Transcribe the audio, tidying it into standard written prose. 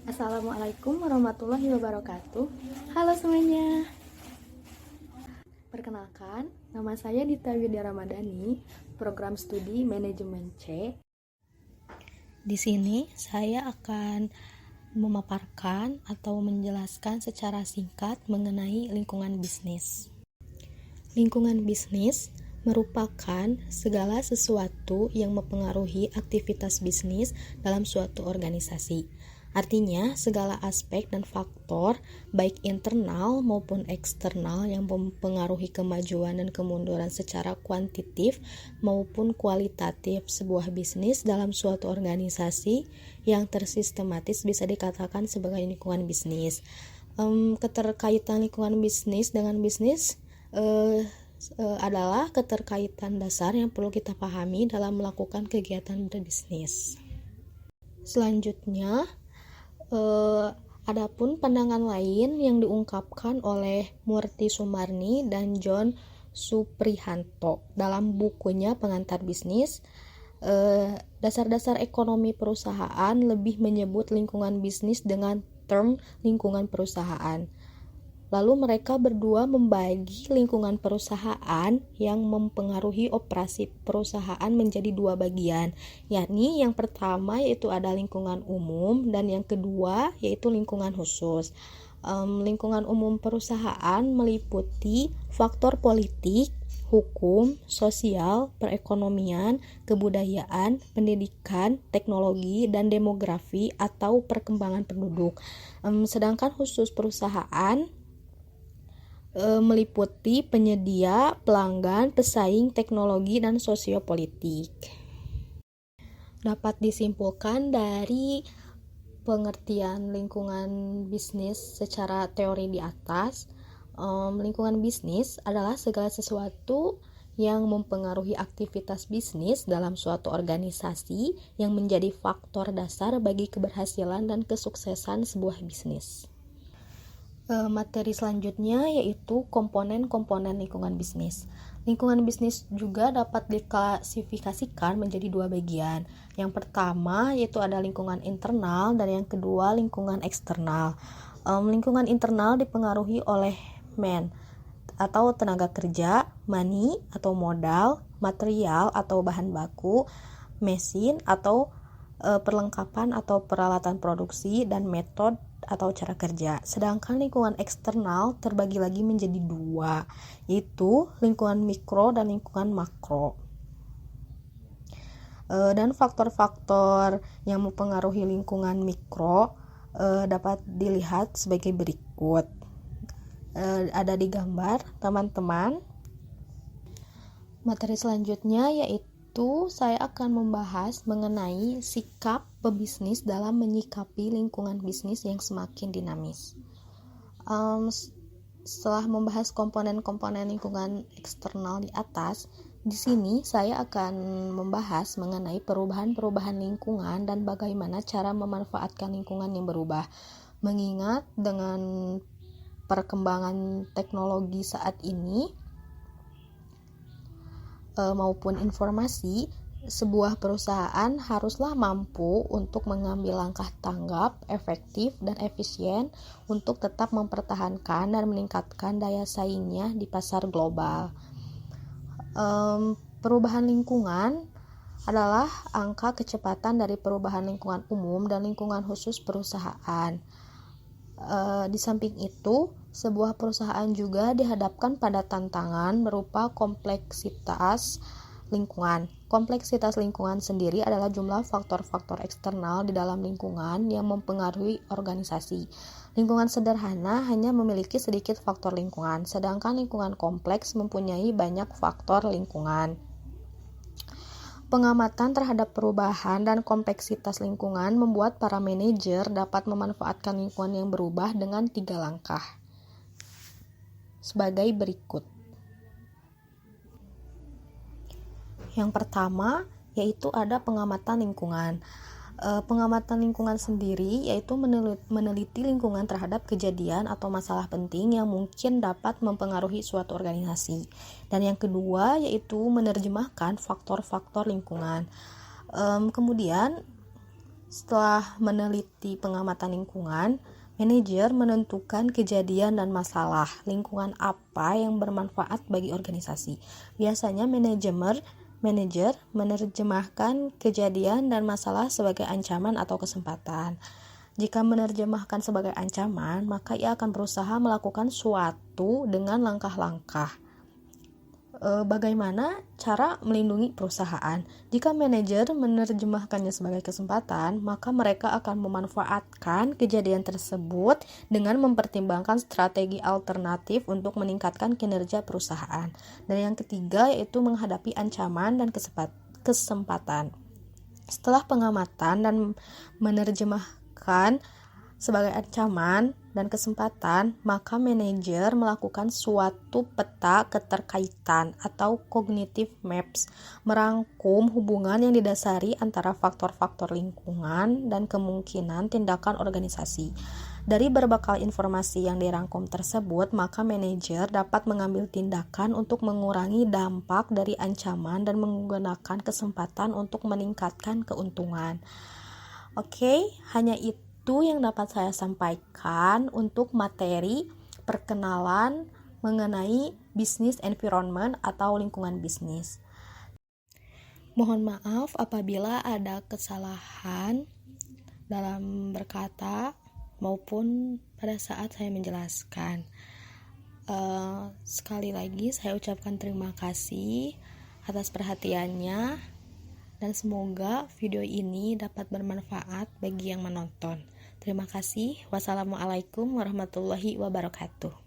Assalamualaikum warahmatullahi wabarakatuh. Halo semuanya. Perkenalkan, nama saya Dita Widya Ramadhani, program studi manajemen C. Di sini saya akan memaparkan atau menjelaskan secara singkat mengenai lingkungan bisnis. Lingkungan bisnis merupakan segala sesuatu yang mempengaruhi aktivitas bisnis dalam suatu organisasi. Artinya, segala aspek dan faktor, baik internal maupun eksternal yang mempengaruhi kemajuan dan kemunduran secara kuantitatif maupun kualitatif sebuah bisnis dalam suatu organisasi yang tersistematis bisa dikatakan sebagai lingkungan bisnis. Keterkaitan lingkungan bisnis dengan bisnis adalah keterkaitan dasar yang perlu kita pahami dalam melakukan kegiatan berbisnis. Selanjutnya, adapun pandangan lain yang diungkapkan oleh Murti Sumarni dan John Suprihanto dalam bukunya Pengantar Bisnis, dasar-dasar ekonomi perusahaan lebih menyebut lingkungan bisnis dengan term lingkungan perusahaan. Lalu mereka berdua membagi lingkungan perusahaan yang mempengaruhi operasi perusahaan menjadi dua bagian, yakni yang pertama yaitu ada lingkungan umum dan yang kedua yaitu lingkungan khusus. Lingkungan umum perusahaan meliputi faktor politik, hukum, sosial, perekonomian, kebudayaan, pendidikan, teknologi, dan demografi atau perkembangan penduduk. Sedangkan khusus perusahaan meliputi penyedia, pelanggan, pesaing, teknologi, dan sosiopolitik. Dapat disimpulkan dari pengertian lingkungan bisnis secara teori di atas, lingkungan bisnis adalah segala sesuatu yang mempengaruhi aktivitas bisnis dalam suatu organisasi yang menjadi faktor dasar bagi keberhasilan dan kesuksesan sebuah bisnis. Materi selanjutnya yaitu komponen-komponen lingkungan bisnis. Lingkungan bisnis juga dapat diklasifikasikan menjadi dua bagian. Yang pertama yaitu ada lingkungan internal dan yang kedua lingkungan eksternal. Lingkungan internal dipengaruhi oleh man atau tenaga kerja, money atau modal, material atau bahan baku, mesin atau perlengkapan atau peralatan produksi, dan metode atau cara kerja. Sedangkan lingkungan eksternal terbagi lagi menjadi dua, yaitu lingkungan mikro dan lingkungan makro. Dan faktor-faktor yang mempengaruhi lingkungan mikro dapat dilihat sebagai berikut. Ada di gambar, teman-teman. Materi selanjutnya yaitu saya akan membahas mengenai sikap pebisnis dalam menyikapi lingkungan bisnis yang semakin dinamis. Setelah membahas komponen-komponen lingkungan eksternal di atas, di sini saya akan membahas mengenai perubahan-perubahan lingkungan dan bagaimana cara memanfaatkan lingkungan yang berubah. Mengingat dengan perkembangan teknologi saat ini maupun informasi, sebuah perusahaan haruslah mampu untuk mengambil langkah tanggap, efektif, dan efisien untuk tetap mempertahankan dan meningkatkan daya saingnya di pasar global. Perubahan lingkungan adalah angka kecepatan dari perubahan lingkungan umum dan lingkungan khusus perusahaan. Di samping itu, sebuah perusahaan juga dihadapkan pada tantangan berupa kompleksitas lingkungan. Kompleksitas lingkungan sendiri adalah jumlah faktor-faktor eksternal di dalam lingkungan yang mempengaruhi organisasi. Lingkungan sederhana hanya memiliki sedikit faktor lingkungan, sedangkan lingkungan kompleks mempunyai banyak faktor lingkungan. Pengamatan terhadap perubahan dan kompleksitas lingkungan membuat para manajer dapat memanfaatkan lingkungan yang berubah dengan 3 langkah. Sebagai berikut. Yang pertama yaitu ada pengamatan lingkungan. Pengamatan lingkungan sendiri yaitu meneliti lingkungan terhadap kejadian atau masalah penting yang mungkin dapat mempengaruhi suatu organisasi. Dan yang kedua yaitu menerjemahkan faktor-faktor lingkungan. Kemudian Setelah meneliti pengamatan lingkungan, manajer menentukan kejadian dan masalah lingkungan apa yang bermanfaat bagi organisasi. Biasanya manajer menerjemahkan kejadian dan masalah sebagai ancaman atau kesempatan. Jika menerjemahkan sebagai ancaman, maka ia akan berusaha melakukan suatu dengan langkah-langkah. Bagaimana cara melindungi perusahaan? Jika manajer menerjemahkannya sebagai kesempatan, maka mereka akan memanfaatkan kejadian tersebut dengan mempertimbangkan strategi alternatif untuk meningkatkan kinerja perusahaan. Dan yang ketiga yaitu menghadapi ancaman dan kesempatan. Setelah pengamatan dan menerjemahkan sebagai ancaman dan kesempatan, maka manajer melakukan suatu peta keterkaitan atau cognitive maps, merangkum hubungan yang didasari antara faktor-faktor lingkungan dan kemungkinan tindakan organisasi. Dari berbekal informasi yang dirangkum tersebut, maka manajer dapat mengambil tindakan untuk mengurangi dampak dari ancaman dan menggunakan kesempatan untuk meningkatkan keuntungan. Oke, hanya itu yang dapat saya sampaikan untuk materi perkenalan mengenai business environment atau lingkungan bisnis. Mohon maaf apabila ada kesalahan dalam berkata maupun pada saat saya menjelaskan. Sekali lagi saya ucapkan terima kasih atas perhatiannya dan semoga video ini dapat bermanfaat bagi yang menonton. Terima kasih. Wassalamualaikum warahmatullahi wabarakatuh.